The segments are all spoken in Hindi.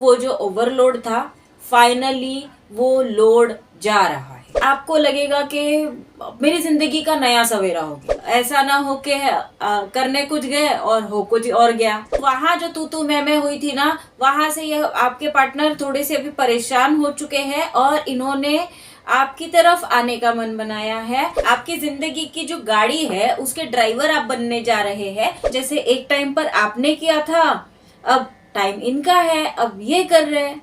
वो जो ओवरलोड था फाइनली वो लोड जा रहा है। आपको लगेगा कि मेरी जिंदगी का नया सवेरा हो गया। ऐसा ना हो कि करने कुछ गए और हो कुछ और गया। वहां जो तू मैं हुई थी ना, वहां से ये आपके पार्टनर थोड़े से अभी परेशान हो चुके हैं और इन्होंने आपकी तरफ आने का मन बनाया है। आपकी जिंदगी की जो गाड़ी है उसके ड्राइवर आप बनने जा रहे हैं। जैसे एक टाइम पर आपने किया था, अब टाइम इनका है, अब ये कर रहे हैं।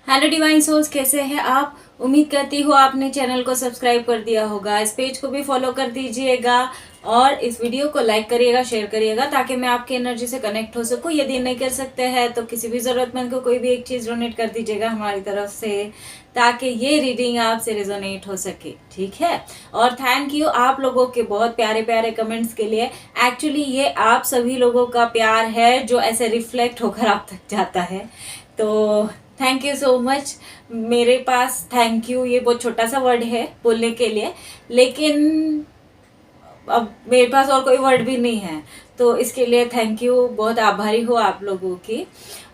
हेलो डिवाइन सोल्स, कैसे हैं आप? उम्मीद करती हूँ आपने चैनल को सब्सक्राइब कर दिया होगा, इस पेज को भी फॉलो कर दीजिएगा और इस वीडियो को लाइक करिएगा, शेयर करिएगा ताकि मैं आपकी एनर्जी से कनेक्ट हो सकूं। यदि नहीं कर सकते हैं तो किसी भी जरूरतमंद को कोई भी एक चीज डोनेट कर दीजिएगा हमारी तरफ से, ताकि ये रीडिंग आपसे रेजोनेट हो सके, ठीक है। और थैंक यू आप लोगों के बहुत प्यारे प्यारे कमेंट्स के लिए। एक्चुअली ये आप सभी लोगों का प्यार है जो ऐसे रिफ्लेक्ट होकर आप तक जाता है, तो थैंक यू सो मच। मेरे पास थैंक यू ये बहुत छोटा सा वर्ड है बोलने के लिए, लेकिन अब मेरे पास और कोई वर्ड भी नहीं है, तो इसके लिए थैंक यू, बहुत आभारी हूँ आप लोगों की।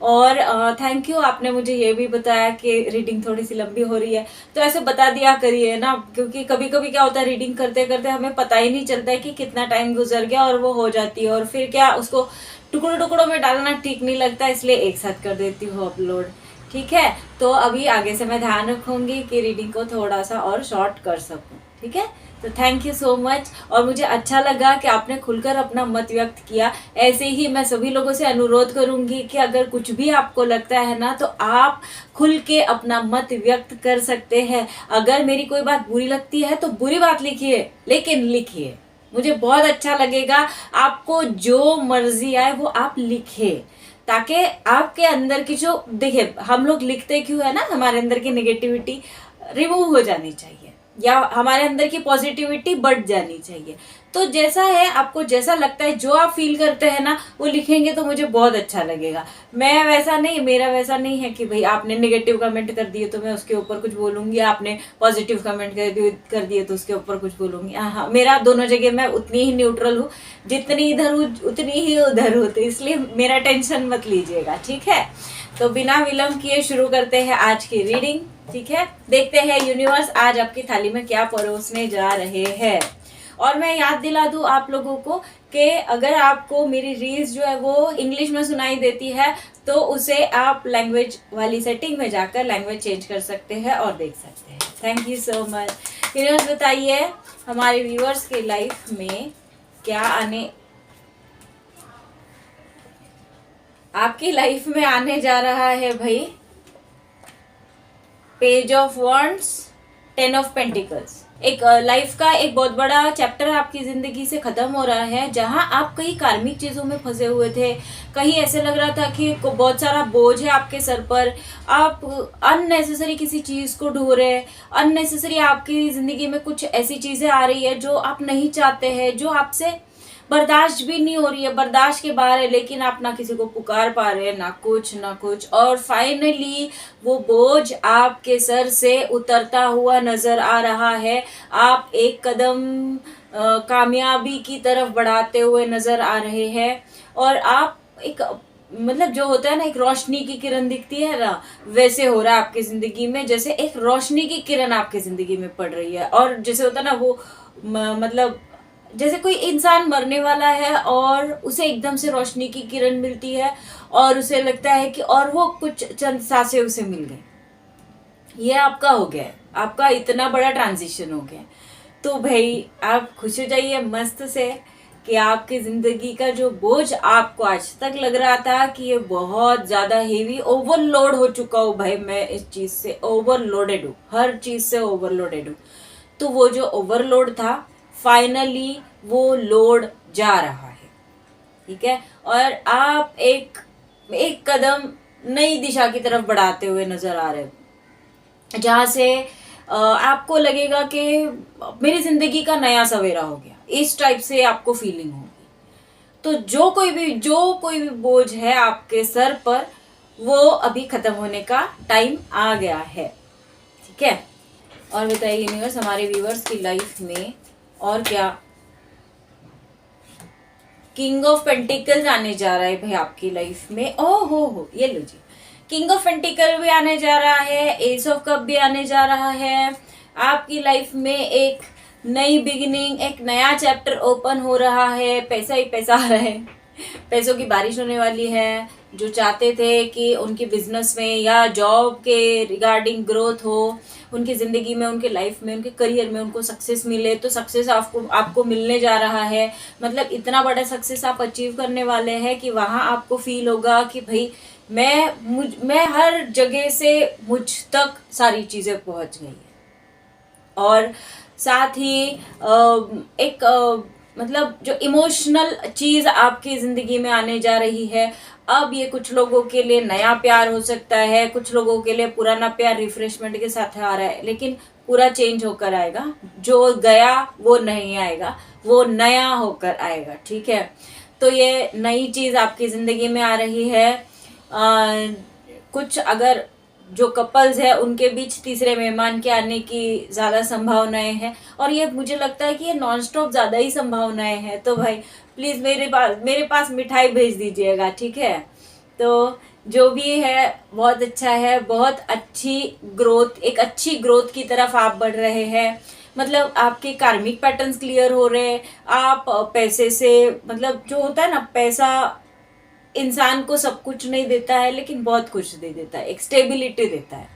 और थैंक यू, आपने मुझे ये भी बताया कि रीडिंग थोड़ी सी लंबी हो रही है, तो ऐसे बता दिया करिए ना, क्योंकि कभी कभी क्या होता है रीडिंग करते करते हमें पता ही नहीं चलता है कि कितना टाइम गुजर गया और वो हो जाती है, और फिर क्या उसको टुकड़ों टुकड़ों में डालना ठीक नहीं लगता, इसलिए एक साथ कर देती हूँ अपलोड, ठीक है। तो अभी आगे से मैं ध्यान रखूंगी कि रीडिंग को थोड़ा सा और शॉर्ट कर सकूं, ठीक है। तो थैंक यू सो मच, और मुझे अच्छा लगा कि आपने खुलकर अपना मत व्यक्त किया। ऐसे ही मैं सभी लोगों से अनुरोध करूंगी कि अगर कुछ भी आपको लगता है ना, तो आप खुल के अपना मत व्यक्त कर सकते हैं। अगर मेरी कोई बात बुरी लगती है तो बुरी बात लिखिए, लेकिन लिखिए, मुझे बहुत अच्छा लगेगा। आपको जो मर्जी आए वो आप लिखिए, ताकि आपके अंदर की जो, देखिए हम लोग लिखते क्यों है ना, हमारे अंदर की नेगेटिविटी रिमूव हो जानी चाहिए या हमारे अंदर की पॉजिटिविटी बढ़ जानी चाहिए। तो जैसा है, आपको जैसा लगता है, जो आप फील करते हैं ना, वो लिखेंगे तो मुझे बहुत अच्छा लगेगा। मैं वैसा नहीं, मेरा वैसा नहीं है कि भाई आपने नेगेटिव कमेंट कर दिए तो मैं उसके ऊपर कुछ बोलूंगी, आपने पॉजिटिव कमेंट कर दिए तो उसके ऊपर कुछ बोलूंगी। हाँ, मेरा दोनों जगह मैं उतनी ही न्यूट्रल हूँ, जितनी इधर हूँ उतनी ही उधर हूँ, तो इसलिए मेरा टेंशन मत लीजिएगा, ठीक है। तो बिना विलंब किए शुरू करते हैं आज की रीडिंग, ठीक है। देखते हैं यूनिवर्स आज आपकी थाली में क्या परोसने जा रहे हैं। और मैं याद दिला दूं आप लोगों को कि अगर आपको मेरी रील्स जो है वो इंग्लिश में सुनाई देती है, तो उसे आप लैंग्वेज वाली सेटिंग में जाकर लैंग्वेज चेंज कर सकते हैं और देख सकते हैं। Thank you so much. Universe बताइए हमारे व्यूअर्स के लाइफ में क्या आपकी लाइफ में आने जा रहा है भाई। Page of wands, 10 of pentacles. एक लाइफ का एक बहुत बड़ा चैप्टर आपकी जिंदगी से खत्म हो रहा है, जहां आप कई कार्मिक चीजों में फंसे हुए थे। कहीं ऐसे लग रहा था कि बहुत सारा बोझ है आपके सर पर, आप अननेसेसरी किसी चीज को ढो रहे, अननेसेसरी आपकी जिंदगी में कुछ ऐसी चीजें आ रही है जो आप नहीं चाहते हैं, जो आपसे बर्दाश्त भी नहीं हो रही है, बर्दाश्त के बाहर है, लेकिन आप ना किसी को पुकार पा रहे हैं, ना कुछ, और फाइनली वो बोझ आपके सर से उतरता हुआ नजर आ रहा है। आप एक कदम कामयाबी की तरफ बढ़ाते हुए नजर आ रहे हैं, और आप एक, मतलब जो होता है ना, एक रोशनी की किरण दिखती है ना, वैसे हो रहा है आपकी जिंदगी में, जैसे एक रोशनी की किरण आपकी जिंदगी में पड़ रही है। और जैसे होता है ना वो मतलब जैसे कोई इंसान मरने वाला है और उसे एकदम से रोशनी की किरण मिलती है और उसे लगता है कि और वो कुछ चंद सांसें उसे मिल गई। ये आपका हो गया है, आपका इतना बड़ा ट्रांजिशन हो गया। तो भाई आप खुश हो जाइए मस्त से कि आपकी जिंदगी का जो बोझ आपको आज तक लग रहा था कि ये बहुत ज्यादा हेवी, ओवरलोड हो चुका हूँ भाई, मैं इस चीज से ओवरलोडेड हूँ, हर चीज से ओवरलोडेड हूँ। तो वो जो ओवरलोड था फाइनली वो लोड जा रहा है, ठीक है। और आप एक एक कदम नई दिशा की तरफ बढ़ाते हुए नजर आ रहे हो, जहां से आपको लगेगा कि मेरी जिंदगी का नया सवेरा हो गया, इस टाइप से आपको फीलिंग होगी। तो जो कोई भी बोझ है आपके सर पर, वो अभी खत्म होने का टाइम आ गया है, ठीक है। और बताइए यूनिवर्स हमारे व्यूअर्स की लाइफ में और क्या किंग ऑफ पेंटिकल्स आने जा रहा है भाई आपकी लाइफ में। ओह हो ये लो जी, किंग ऑफ पेंटिकल भी आने जा रहा है, एस ऑफ कप भी आने जा रहा है। आपकी लाइफ में एक नई बिगिनिंग, एक नया चैप्टर ओपन हो रहा है। पैसा ही पैसा आ रहा है, पैसों की बारिश होने वाली है। जो चाहते थे कि उनकी बिजनेस में या जॉब के रिगार्डिंग ग्रोथ हो, उनकी ज़िंदगी में, उनके लाइफ में, उनके करियर में उनको सक्सेस मिले, तो सक्सेस आपको मिलने जा रहा है। मतलब इतना बड़ा सक्सेस आप अचीव करने वाले हैं कि वहाँ आपको फील होगा कि भाई मैं हर जगह से मुझ तक सारी चीज़ें पहुँच गई है। और साथ ही एक मतलब जो इमोशनल चीज़ आपकी ज़िंदगी में आने जा रही है। अब ये कुछ लोगों के लिए नया प्यार हो सकता है, कुछ लोगों के लिए पुराना प्यार रिफ्रेशमेंट के साथ आ रहा है, लेकिन पूरा चेंज होकर आएगा। जो गया वो नहीं आएगा, वो नया होकर आएगा। ठीक है, तो ये नई चीज़ आपकी ज़िंदगी में आ रही है। कुछ अगर जो कपल्स है उनके बीच तीसरे मेहमान के आने की ज़्यादा संभावनाएं हैं, और ये मुझे लगता है कि ये नॉन स्टॉप ज़्यादा ही संभावनाएं हैं। तो भाई प्लीज़ मेरे पास मिठाई भेज दीजिएगा, ठीक है। तो जो भी है बहुत अच्छा है, बहुत अच्छी ग्रोथ, एक अच्छी ग्रोथ की तरफ आप बढ़ रहे हैं। मतलब आपके कार्मिक पैटर्न्स क्लियर हो रहे हैं। आप पैसे से, मतलब जो होता है ना, पैसा इंसान को सब कुछ नहीं देता है लेकिन बहुत कुछ दे देता है, एक स्टेबिलिटी देता है,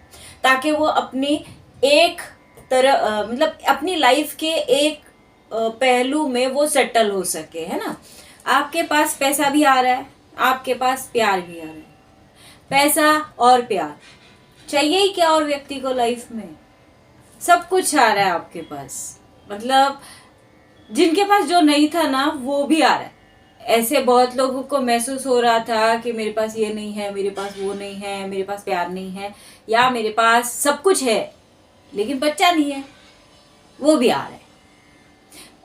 ताकि वो अपनी एक तरह मतलब अपनी लाइफ के एक पहलू में वो सेटल हो सके, है ना। आपके पास पैसा भी आ रहा है, आपके पास प्यार भी आ रहा है। पैसा और प्यार चाहिए ही क्या और व्यक्ति को लाइफ में, सब कुछ आ रहा है आपके पास। मतलब जिनके पास जो नहीं था ना वो भी आ रहा है। ऐसे बहुत लोगों को महसूस हो रहा था कि मेरे पास ये नहीं है, मेरे पास वो नहीं है, मेरे पास प्यार नहीं है, या मेरे पास सब कुछ है लेकिन बच्चा नहीं है, वो भी आ रहा है।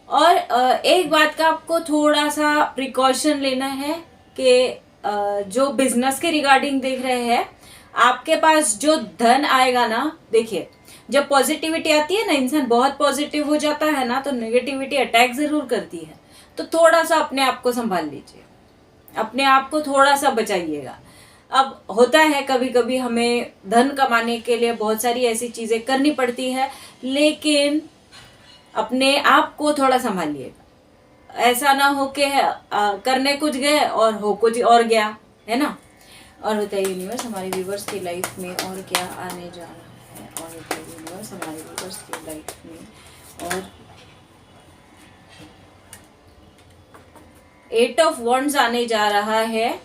और एक बात का आपको थोड़ा सा प्रिकॉशन लेना है कि जो बिजनेस के रिगार्डिंग देख रहे हैं, आपके पास जो धन आएगा ना, देखिए जब पॉजिटिविटी आती है ना, इंसान बहुत पॉजिटिव हो जाता है ना, तो नेगेटिविटी अटैक जरूर करती है। तो थोड़ा सा अपने आप को संभाल लीजिए, अपने आप को थोड़ा सा बचाइएगा। अब होता है कभी कभी हमें धन कमाने के लिए बहुत सारी ऐसी चीजें करनी पड़ती है, लेकिन अपने आप को थोड़ा संभालिएगा। ऐसा ना हो कि करने कुछ गए और हो कुछ और गया, है ना। और होता है यूनिवर्स हमारे व्यूवर्स की लाइफ में और क्या आने जा रहा है, और होता है यूनिवर्स हमारे व्यूवर्स की लाइफ में और 8 ऑफ वॉन्ड्स आने जा रहा है।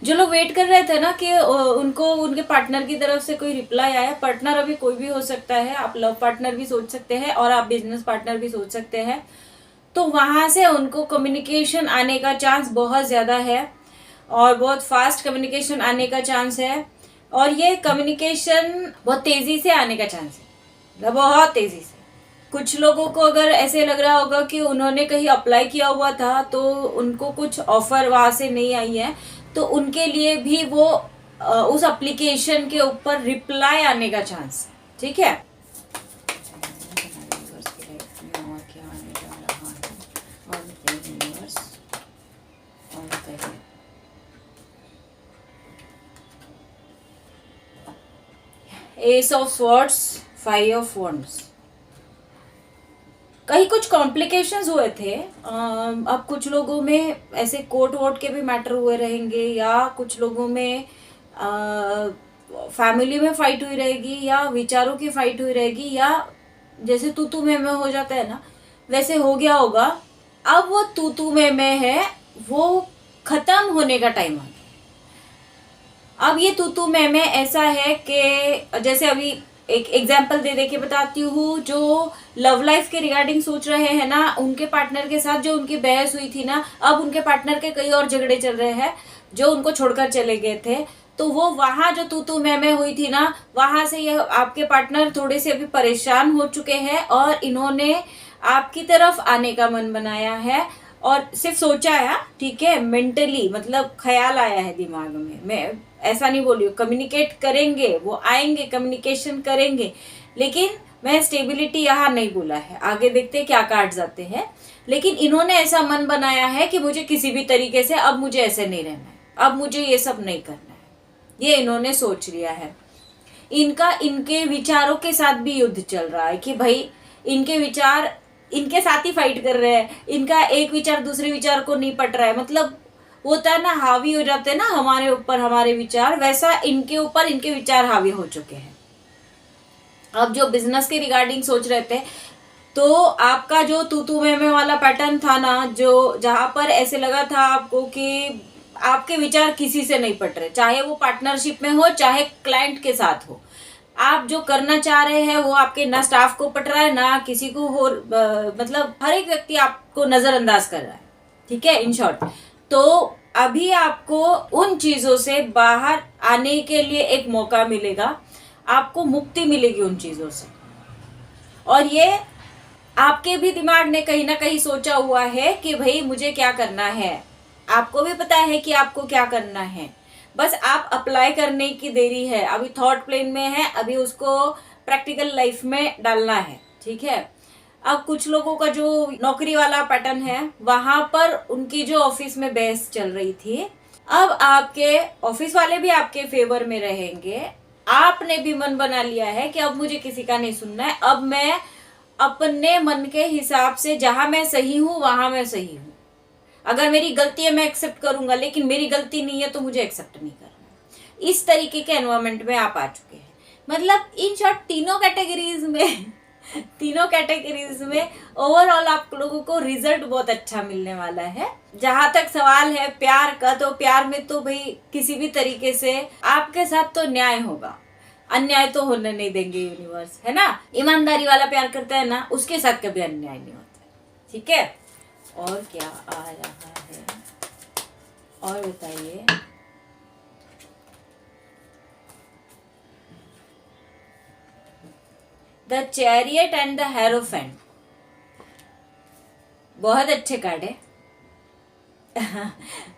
जो लोग वेट कर रहे थे ना कि उनको उनके पार्टनर की तरफ से कोई रिप्लाई आया, पार्टनर अभी कोई भी हो सकता है, आप लव पार्टनर भी सोच सकते हैं और आप बिजनेस पार्टनर भी सोच सकते हैं। तो वहां से उनको कम्युनिकेशन आने का चांस बहुत ज़्यादा है और बहुत फास्ट कम्युनिकेशन आने का चांस है। और ये कम्युनिकेशन बहुत तेज़ी से आने का चांस है, बहुत तेज़ी से। कुछ लोगों को अगर ऐसे लग रहा होगा कि उन्होंने कहीं अप्लाई किया हुआ था तो उनको कुछ ऑफर वहां से नहीं आई है, तो उनके लिए भी वो उस एप्लीकेशन के ऊपर रिप्लाई आने का चांस है, ठीक है। S of swords, 5 of wands. कहीं कुछ कॉम्प्लिकेशंस हुए थे। अब कुछ लोगों में ऐसे कोर्ट वोट के भी मैटर हुए रहेंगे, या कुछ लोगों में फैमिली में फाइट हुई रहेगी, या विचारों की फाइट हुई रहेगी, या जैसे तू में हो जाता है ना, वैसे हो गया होगा। अब वो तू में है, वो खत्म होने का टाइम आ गया। अब ये तू में ऐसा है कि जैसे अभी एक एग्जाम्पल दे के बताती हूँ, जो लव लाइफ के रिगार्डिंग सोच रहे हैं ना, उनके पार्टनर के साथ जो उनकी बहस हुई थी ना, अब उनके पार्टनर के कई और झगड़े चल रहे हैं जो उनको छोड़कर चले गए थे। तो वो वहां जो तू मैं हुई थी ना, वहां से ये आपके पार्टनर थोड़े से अभी परेशान हो चुके हैं और इन्होंने आपकी तरफ आने का मन बनाया है। और सिर्फ सोचा है, ठीक है, मेंटली मतलब ख्याल आया है दिमाग में। मैं ऐसा नहीं बोल रही हूँ, कम्युनिकेट करेंगे, वो आएंगे, कम्युनिकेशन करेंगे, लेकिन मैं स्टेबिलिटी यहाँ नहीं बोला है, आगे देखते हैं क्या कार्ड्स आते हैं। लेकिन इन्होंने ऐसा मन बनाया है कि मुझे किसी भी तरीके से अब मुझे ऐसे नहीं रहना है, अब मुझे ये सब नहीं करना है, ये इन्होंने सोच लिया है। इनका इनके विचारों के साथ भी युद्ध चल रहा है कि भाई इनके विचार इनके साथ ही फाइट कर रहे हैं, इनका एक विचार दूसरे विचार को नहीं पट रहा है। मतलब होता है ना, हावी हो जाते हैं ना हमारे ऊपर हमारे विचार, वैसा इनके ऊपर इनके विचार हावी हो चुके हैं। अब जो बिजनेस के रिगार्डिंग सोच रहे थे, तो आपका जो तू मैं वाला पैटर्न था ना, जो जहां पर ऐसे लगा था आपको कि आपके विचार किसी से नहीं पट रहे, चाहे वो पार्टनरशिप में हो चाहे क्लाइंट के साथ हो, आप जो करना चाह रहे हैं वो आपके ना स्टाफ को पट रहा है ना किसी को हो, मतलब हर एक व्यक्ति आपको नजरअंदाज कर रहा है। ठीक है, इन शॉर्ट। तो अभी आपको उन चीजों से बाहर आने के लिए एक मौका मिलेगा, आपको मुक्ति मिलेगी उन चीजों से। और ये आपके भी दिमाग ने कहीं ना कहीं सोचा हुआ है कि भाई मुझे क्या करना है, आपको भी पता है कि आपको क्या करना है, बस आप अप्लाई करने की देरी है। अभी थॉट प्लेन में है, अभी उसको प्रैक्टिकल लाइफ में डालना है। ठीक है, अब कुछ लोगों का जो नौकरी वाला पैटर्न है, वहां पर उनकी जो ऑफिस में बहस चल रही थी, अब आपके ऑफिस वाले भी आपके फेवर में रहेंगे। आपने भी मन बना लिया है कि अब मुझे किसी का नहीं सुनना है, अब मैं अपने मन के हिसाब से जहां मैं सही हूं वहां मैं सही हूं। अगर मेरी गलती है मैं एक्सेप्ट करूंगा, लेकिन मेरी गलती नहीं है तो मुझे एक्सेप्ट नहीं करना। इस तरीके के एनवायरमेंट में आप आ चुके हैं। मतलब इन शॉर्ट तीनों कैटेगरीज में ओवरऑल आप लोगों को रिजल्ट बहुत अच्छा मिलने वाला है। जहां तक सवाल है प्यार का, तो प्यार में तो भाई किसी भी तरीके से आपके साथ तो न्याय होगा, अन्याय तो होने नहीं देंगे यूनिवर्स, है ना। ईमानदारी वाला प्यार करता है ना, उसके साथ कभी अन्याय नहीं होता। ठीक है, और क्या आ रहा है और बताइए। The chariot and the hierophant, बहुत अच्छे कार्ड है।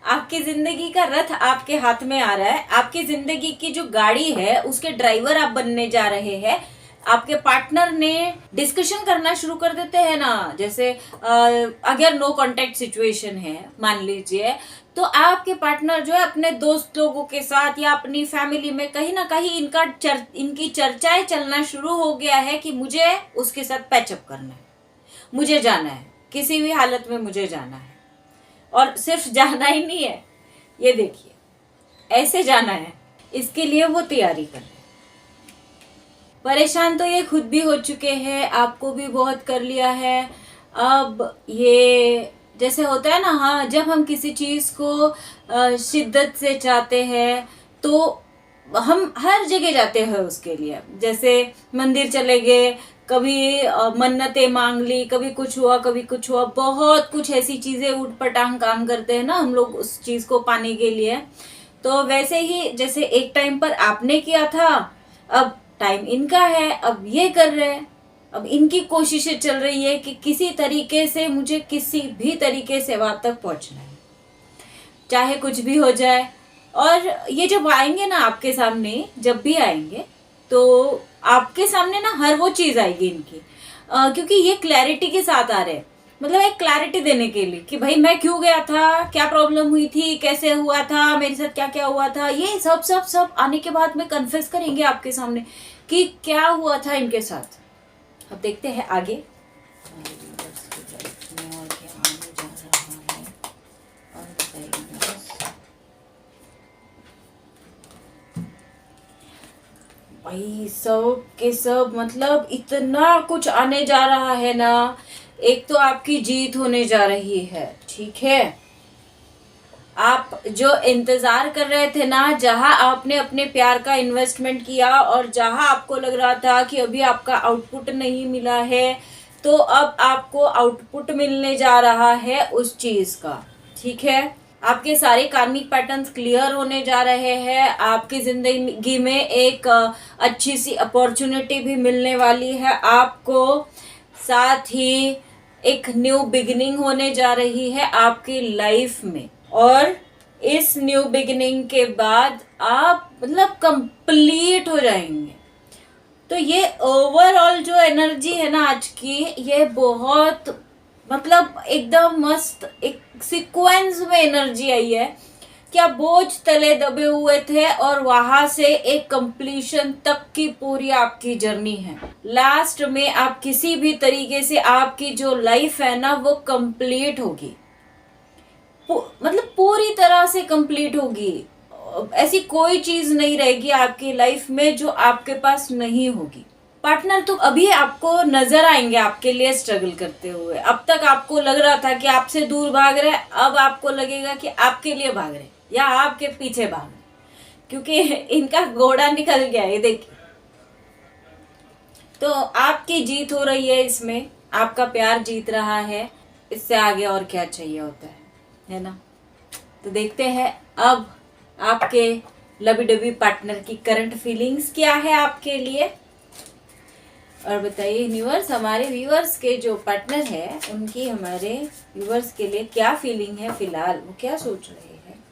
आपकी जिंदगी का रथ आपके हाथ में आ रहा है। आपकी जिंदगी की जो गाड़ी है उसके ड्राइवर आप बनने जा रहे हैं। आपके पार्टनर ने डिस्कशन करना शुरू कर देते हैं ना, जैसे अगर नो कांटेक्ट सिचुएशन है मान लीजिए, तो आपके पार्टनर जो है अपने दोस्त लोगों के साथ या अपनी फैमिली में कहीं ना कहीं इनकी चर्चाएं चलना शुरू हो गया है कि मुझे उसके साथ पैचअप करना है, मुझे जाना है, किसी भी हालत में मुझे जाना है। और सिर्फ जाना ही नहीं है, ये देखिए ऐसे जाना है, इसके लिए वो तैयारी कर रहे हैं। परेशान तो ये खुद भी हो चुके हैं, आपको भी बहुत कर लिया है। अब ये जैसे होता है ना, हाँ, जब हम किसी चीज को शिद्दत से चाहते हैं तो हम हर जगह जाते हैं उसके लिए। जैसे मंदिर चले गए, कभी मन्नतें मांग ली, कभी कुछ हुआ कभी कुछ हुआ, बहुत कुछ ऐसी चीजें उठपटांग काम करते हैं ना हम लोग उस चीज को पाने के लिए। तो वैसे ही जैसे एक टाइम पर आपने किया था, अब टाइम इनका है, अब ये कर रहे हैं। अब इनकी कोशिशें चल रही है कि किसी तरीके से मुझे किसी भी तरीके से वहां तक पहुंचना है, चाहे कुछ भी हो जाए। और ये जब आएंगे ना आपके सामने, जब भी आएंगे तो आपके सामने ना हर वो चीज आएगी इनकी, क्योंकि ये क्लैरिटी के साथ आ रहे हैं। मतलब एक क्लैरिटी देने के लिए कि भाई मैं क्यों गया था, क्या प्रॉब्लम हुई थी, कैसे हुआ था, मेरे साथ क्या क्या हुआ था, ये सब सब सब आने के बाद में कन्फेस करेंगे आपके सामने कि क्या हुआ था इनके साथ। अब देखते हैं आगे भाई सब के सब, मतलब इतना कुछ आने जा रहा है ना। एक तो आपकी जीत होने जा रही है, ठीक है। आप जो इंतजार कर रहे थे ना, जहां आपने अपने प्यार का इन्वेस्टमेंट किया और जहां आपको लग रहा था कि अभी आपका आउटपुट नहीं मिला है, तो अब आपको आउटपुट मिलने जा रहा है उस चीज का। ठीक है, आपके सारे कार्मिक पैटर्न्स क्लियर होने जा रहे हैं। आपकी जिंदगी में एक अच्छी सी अपॉर्चुनिटी भी मिलने वाली है आपको, साथ ही एक न्यू बिगिनिंग होने जा रही है आपकी लाइफ में। और इस न्यू बिगिनिंग के बाद आप मतलब कंप्लीट हो जाएंगे, तो ये ओवरऑल जो एनर्जी है ना आज की, ये बहुत मतलब एकदम मस्त एक सीक्वेंस में एनर्जी आई है कि आप बोझ तले दबे हुए थे और वहां से एक कंप्लीशन तक की पूरी आपकी जर्नी है। लास्ट में आप किसी भी तरीके से आपकी जो लाइफ है ना वो कंप्लीट होगी, मतलब पूरी तरह से कंप्लीट होगी। ऐसी कोई चीज नहीं रहेगी आपकी लाइफ में जो आपके पास नहीं होगी। पार्टनर तो अभी आपको नजर आएंगे आपके लिए स्ट्रगल करते हुए। अब तक आपको लग रहा था कि आपसे दूर भाग रहे, अब आपको लगेगा कि आपके लिए भाग रहे या आपके पीछे भाग रहे, क्योंकि इनका घोड़ा निकल गया है। देखिए, तो आपकी जीत हो रही है इसमें, आपका प्यार जीत रहा है। इससे आगे और क्या चाहिए होता है ना। तो देखते हैं अब आपके लवी डबी पार्टनर की करंट फीलिंग्स क्या है आपके लिए। और बताइए यूनिवर्स, हमारे व्यूअर्स के जो पार्टनर है उनकी हमारे व्यूअर्स के लिए क्या फीलिंग है फिलहाल, वो क्या सोच रहे हैं,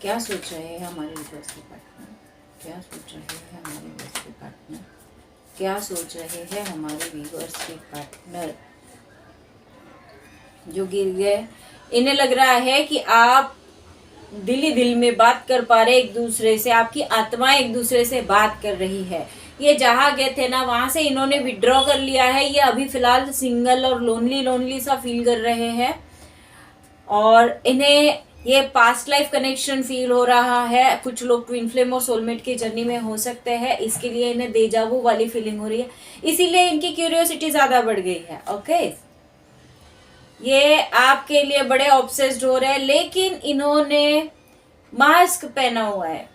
क्या सोच रहे हैं हमारे व्यूअर्स के पार्टनर, क्या सोच रहे हैं हमारे व्यूअर्स के पार्टनर, क्या सोच रहे हैं हमारे व्यूअर्स के पार्टनर जो गिर गए। इन्हें लग रहा है कि आप दिल ही दिल में बात कर पा रहे एक दूसरे से, आपकी आत्मा एक दूसरे से बात कर रही है। ये जहाँ गए थे ना वहां से इन्होंने विड्रॉ कर लिया है। ये अभी फिलहाल सिंगल और लोनली लोनली सा फील कर रहे हैं और इन्हें ये पास्ट लाइफ कनेक्शन फील हो रहा है। कुछ लोग ट्विन फ्लेम और सोलमेट की जर्नी में हो सकते हैं, इसके लिए इन्हें डेजावू वाली फीलिंग हो रही है, इसीलिए इनकी क्यूरियोसिटी ज्यादा बढ़ गई है। ओके, ये आपके लिए बड़े ऑब्सेस्ड हो रहे हैं, लेकिन इन्होंने मास्क पहना हुआ है।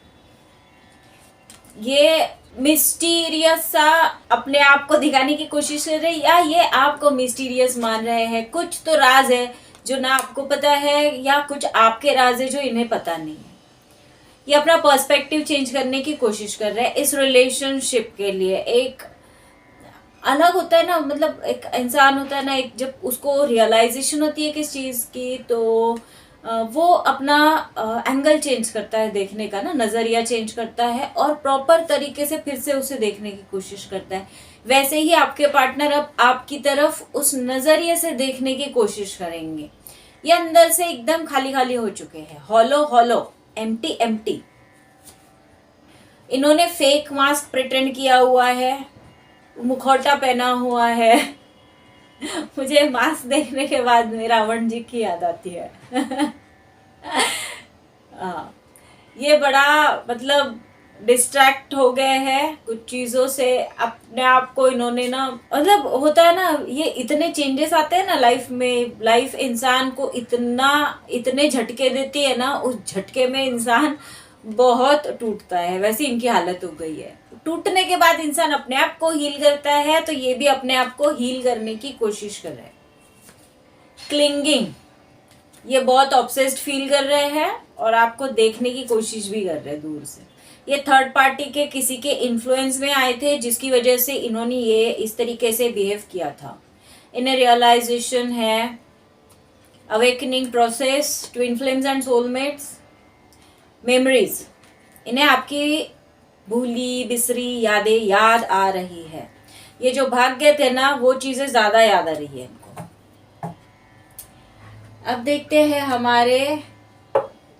ये मिस्टीरियस सा अपने आप को दिखाने की कोशिश कर रहे हैं, या ये आपको मिस्टीरियस मान रहे हैं। कुछ तो राज है जो ना आपको पता है, या कुछ आपके राज है जो इन्हें पता नहीं है। ये अपना पर्सपेक्टिव चेंज करने की कोशिश कर रहे हैं इस रिलेशनशिप के लिए। एक अलग होता है ना, मतलब एक इंसान होता है ना, एक जब उसको रियलाइजेशन होती है किस चीज की, तो वो अपना एंगल चेंज करता है देखने का ना, नजरिया चेंज करता है और प्रॉपर तरीके से फिर से उसे देखने की कोशिश करता है। वैसे ही आपके पार्टनर अब आपकी तरफ उस नजरिए से देखने की कोशिश करेंगे। ये अंदर से एकदम खाली खाली हो चुके हैं, हॉलो हॉलो, एम्प्टी एम्प्टी। इन्होंने फेक मास्क प्रिटेंड किया हुआ है, मुखौटा पहना हुआ है। मुझे मास्क देखने के बाद में रावण जी की याद आती है। ये बड़ा मतलब डिस्ट्रैक्ट हो गए हैं कुछ चीजों से, अपने आप को इन्होंने ना, मतलब होता है ना, ये इतने चेंजेस आते हैं ना लाइफ में, लाइफ इंसान को इतने झटके देती है ना, उस झटके में इंसान बहुत टूटता है। वैसे इनकी हालत हो गई है। टूटने के बाद इंसान अपने आप को हील करता है, तो ये भी अपने आप को हील करने की कोशिश कर रहे हैं। क्लिंगिंग, ये बहुत ऑब्सेस्ड फील कर रहे हैं और आपको देखने की कोशिश भी कर रहे हैं दूर से। ये थर्ड पार्टी के किसी के इन्फ्लुएंस में आए थे, जिसकी वजह से इन्होंने ये इस तरीके से बिहेव किया था। इन्हें रियलाइजेशन है, awakening process, twin flames and soulmates, memories. इन्हें आपकी भूली बिसरी यादें याद आ रही है। ये जो भाग गए थे ना वो चीजें ज्यादा याद आ रही है इनको। अब देखते हैं हमारे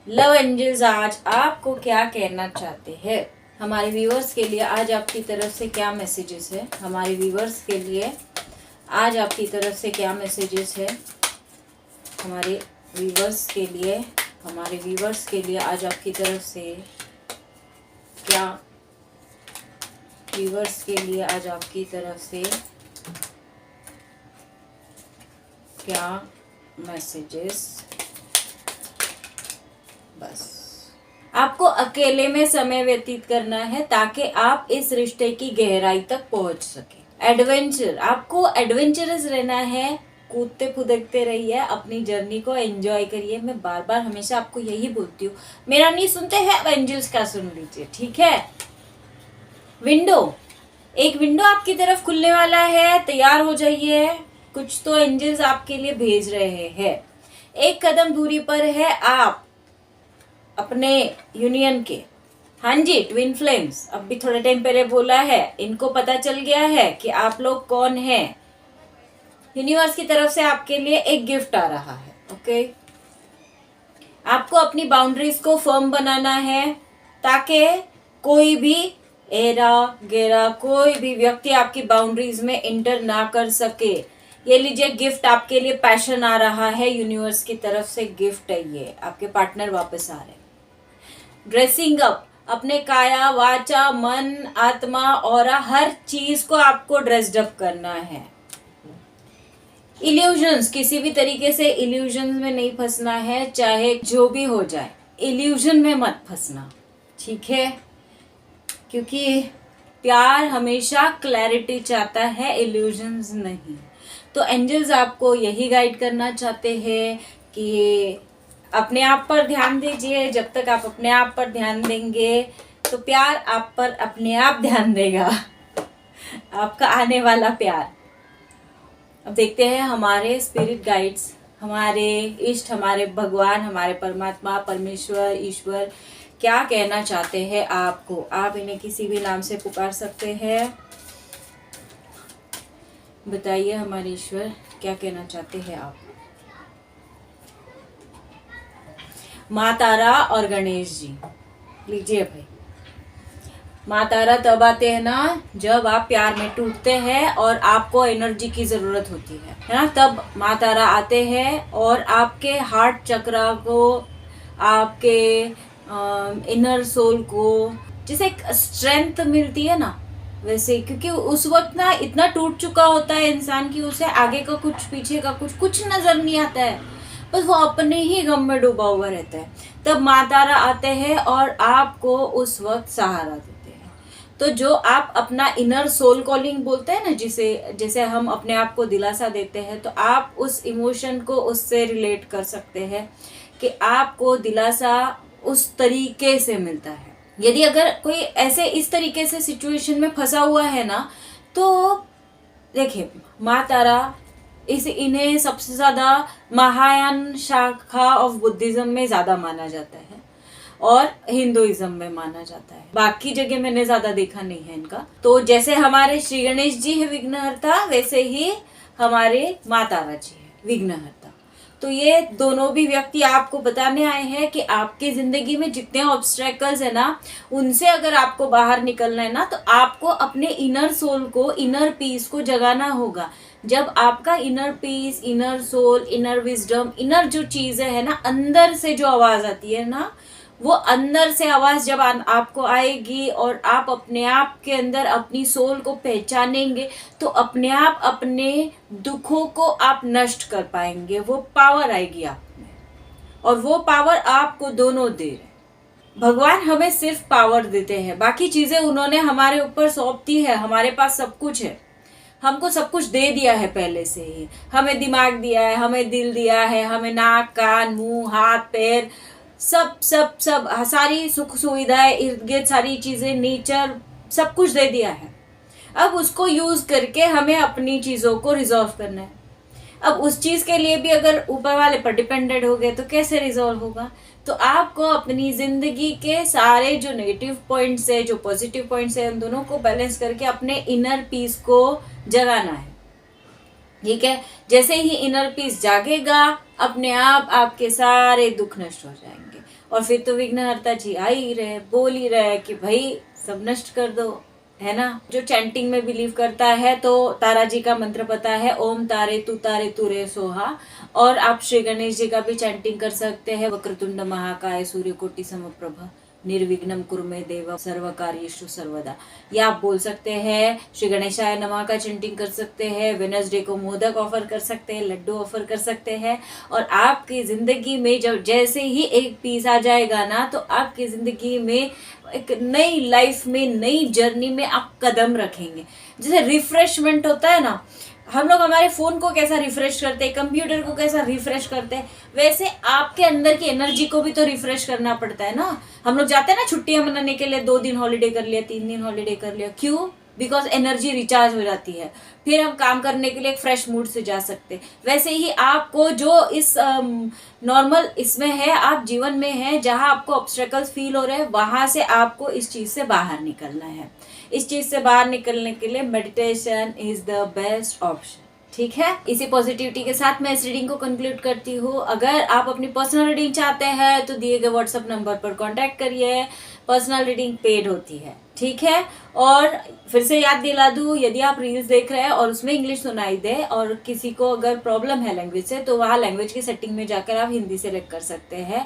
लव एंजल्स आज आपको क्या कहना चाहते हैं। हमारे व्यूअर्स के लिए आज आपकी तरफ से क्या मैसेजेस है, हमारे व्यूअर्स के लिए आज आपकी तरफ से क्या मैसेजेस है, हमारे व्यूअर्स के लिए, हमारे व्यूअर्स के लिए आज आपकी तरफ से क्या, व्यूअर्स के लिए आज आपकी तरफ से क्या मैसेजेस। बस आपको अकेले में समय व्यतीत करना है ताकि आप इस रिश्ते की गहराई तक पहुंच सके। एडवेंचर, आपको एडवेंचरस रहना है, कूदते फुदकते रहिए, अपनी जर्नी को एंजॉय करिए। मैं बार बार हमेशा आपको यही बोलती हूँ, मेरा नहीं सुनते हैं एंजल्स का सुन लीजिए, ठीक है। विंडो, एक विंडो आपकी तरफ खुलने वाला है, तैयार हो जाइए। कुछ तो एंजल्स आपके लिए भेज रहे हैं। एक कदम दूरी पर है आप अपने यूनियन के, हाँ जी, ट्विन फ्लेम्स, अब भी थोड़े टाइम पहले बोला है, इनको पता चल गया है कि आप लोग कौन हैं। यूनिवर्स की तरफ से आपके लिए एक गिफ्ट आ रहा है। ओके, आपको अपनी बाउंड्रीज को फर्म बनाना है ताकि कोई भी एरा गेरा कोई भी व्यक्ति आपकी बाउंड्रीज में इंटर ना कर सके। ये लीजिए गिफ्ट आपके लिए, पैशन आ रहा है यूनिवर्स की तरफ से, गिफ्ट है ये। आपके पार्टनर वापस आ रहे हैं। ड्रेसिंग अप, अपने काया वाचा मन आत्मा और हर चीज को आपको ड्रेस्ड अप करना है। इल्यूजन्स, किसी भी तरीके से इल्यूजन में नहीं फंसना है, चाहे जो भी हो जाए इल्यूजन में मत फंसना, ठीक है? क्योंकि प्यार हमेशा क्लैरिटी चाहता है, इल्यूजन्स नहीं। तो एंजल्स आपको यही गाइड करना चाहते हैं कि अपने आप पर ध्यान दीजिए। जब तक आप अपने आप पर ध्यान देंगे तो प्यार आप पर अपने आप ध्यान देगा, आपका आने वाला प्यार। अब देखते हैं हमारे स्पिरिट गाइड्स, हमारे इष्ट, हमारे भगवान, हमारे परमात्मा, परमेश्वर, ईश्वर क्या कहना चाहते हैं आपको। आप इन्हें किसी भी नाम से पुकार सकते हैं। बताइए हमारे ईश्वर क्या कहना चाहते हैं आप। माँ तारा और गणेश जी, लीजिए भाई। माँ तारा तब आते हैं ना जब आप प्यार में टूटते हैं और आपको एनर्जी की जरूरत होती है ना, तब माँ तारा आते हैं और आपके हार्ट चक्रा को, आपके इनर सोल को जैसे एक स्ट्रेंथ मिलती है ना, वैसे। क्योंकि उस वक्त ना इतना टूट चुका होता है इंसान की उसे आगे का कुछ पीछे का कुछ नजर नहीं आता है, बस वो अपने ही गम में डूबा हुआ रहता है। तब माँ तारा आते हैं और आपको उस वक्त सहारा देते हैं। तो जो आप अपना इनर सोल कॉलिंग बोलते हैं ना, जिसे जैसे हम अपने आप को दिलासा देते हैं, तो आप उस इमोशन को उससे रिलेट कर सकते हैं कि आपको दिलासा उस तरीके से मिलता है। यदि अगर कोई ऐसे इस तरीके से सिचुएशन में फंसा हुआ है ना, तो देखिए माँ तारा इन्हें सबसे ज्यादा महायान शाखा ऑफ बुद्धिज्म में ज्यादा माना जाता है और हिंदुइज्म में माना जाता है। बाकी जगह मैंने ज्यादा देखा नहीं है इनका। तो जैसे हमारे श्री गणेश जी है विघ्नहर्ता, वैसे ही हमारे माँ तारा जी है विघ्नहर्ता। तो ये दोनों भी व्यक्ति आपको बताने आए हैं कि आपकी जिंदगी में जितने ऑब्स्ट्रैकल्स है ना, उनसे अगर आपको बाहर निकलना है ना, तो आपको अपने इनर सोल को, इनर पीस को जगाना होगा। जब आपका inner peace, inner soul, inner wisdom, inner जो चीजें है ना, अंदर से जो आवाज आती है ना, वो अंदर से आवाज जब आपको आएगी और आप अपने आप के अंदर अपनी सोल को पहचानेंगे, तो अपने आप अपने दुखों को आप नष्ट कर पाएंगे। वो पावर आएगी आप में, और वो पावर आपको दोनों दे रहे। भगवान हमें सिर्फ पावर देते हैं, बाकी चीजें उन्होंने हमारे ऊपर सौंप दी है। हमारे पास सब कुछ है, हमको सब कुछ दे दिया है पहले से ही। हमें दिमाग दिया है, हमें दिल दिया है, हमें नाक कान मुंह हाथ पैर सब सब सब सारी सुख सुविधाएं, इर्द गिर्द सारी चीजें, नेचर, सब कुछ दे दिया है। अब उसको यूज करके हमें अपनी चीजों को रिजॉल्व करना है। अब उस चीज के लिए भी अगर ऊपर वाले पर डिपेंडेंट हो गए तो कैसे रिजॉल्व होगा? तो आपको अपनी जिंदगी के सारे जो नेगेटिव पॉइंट्स है, जो पॉजिटिव पॉइंट्स है, उन दोनों को बैलेंस करके अपने इनर पीस को जगाना है। ठीक है, जैसे ही इनर पीस जागेगा, अपने आप आपके सारे दुख नष्ट हो जाएंगे। और फिर तो विघ्नहर्ता जी आ ही रहे, बोल ही रहे कि भाई सब नष्ट कर दो, है ना। जो चैंटिंग में बिलीव करता है तो तारा जी का मंत्र पता है, ओम तारे तू रे सोहा। और आप श्री गणेश जी का भी चैंटिंग कर सकते हैं, वक्रतुंड महाकाय सूर्यकोटि समप्रभ निर्विघ्नम कुरु मे देव सर्व कार्येषु सर्वदा। या आप बोल सकते हैं श्री गणेशाय नमः का चैंटिंग कर सकते हैं, वेडनेसडे को मोदक ऑफर कर सकते हैं, लड्डू ऑफर कर सकते हैं। और आपकी जिंदगी में जब जैसे ही एक पीस आ जाएगा ना, तो आपकी जिंदगी में एक नई लाइफ में, नई जर्नी में आप कदम रखेंगे। जैसे रिफ्रेशमेंट होता है ना, हम लोग हमारे फोन को कैसा रिफ्रेश करते हैं, कंप्यूटर को कैसा रिफ्रेश करते हैं, वैसे आपके अंदर की एनर्जी को भी तो रिफ्रेश करना पड़ता है ना। हम लोग जाते हैं ना छुट्टियां मनाने के लिए, 2 दिन हॉलीडे कर लिया, 3 दिन हॉलीडे कर लिया, क्यों? बिकॉज एनर्जी रिचार्ज हो जाती है, फिर हम काम करने के लिए एक फ्रेश मूड से जा सकते हैं। वैसे ही आपको जो इस नॉर्मल इसमें है, आप जीवन में है जहां आपको ऑब्स्टेकल्स फील हो रहे हैं, वहां से आपको इस चीज से बाहर निकलना है। इस चीज से बाहर निकलने के लिए meditation is the best option. ठीक है, इसी पॉजिटिविटी के साथ मैं इस रीडिंग को कंक्लूड करती हूँ। अगर आप अपनी पर्सनल रीडिंग चाहते हैं तो दिए गए व्हाट्सएप नंबर पर कांटेक्ट करिए। पर्सनल रीडिंग पेड होती है, ठीक है। और फिर से याद दिला दूं, यदि आप रील्स देख रहे हैं और उसमें इंग्लिश सुनाई दे और किसी को अगर प्रॉब्लम है लैंग्वेज से, तो वहाँ लैंग्वेज की सेटिंग में जाकर आप हिंदी सेलेक्ट कर सकते हैं।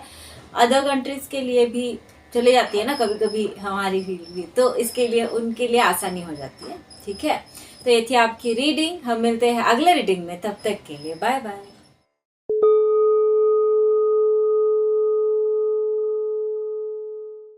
अदर कंट्रीज के लिए भी चले जाती है ना कभी कभी हमारी फील्ड भी, तो इसके लिए उनके लिए आसानी हो जाती है। ठीक है, तो ये थी आपकी रीडिंग। हम मिलते हैं अगले रीडिंग में, तब तक के लिए बाय बाय।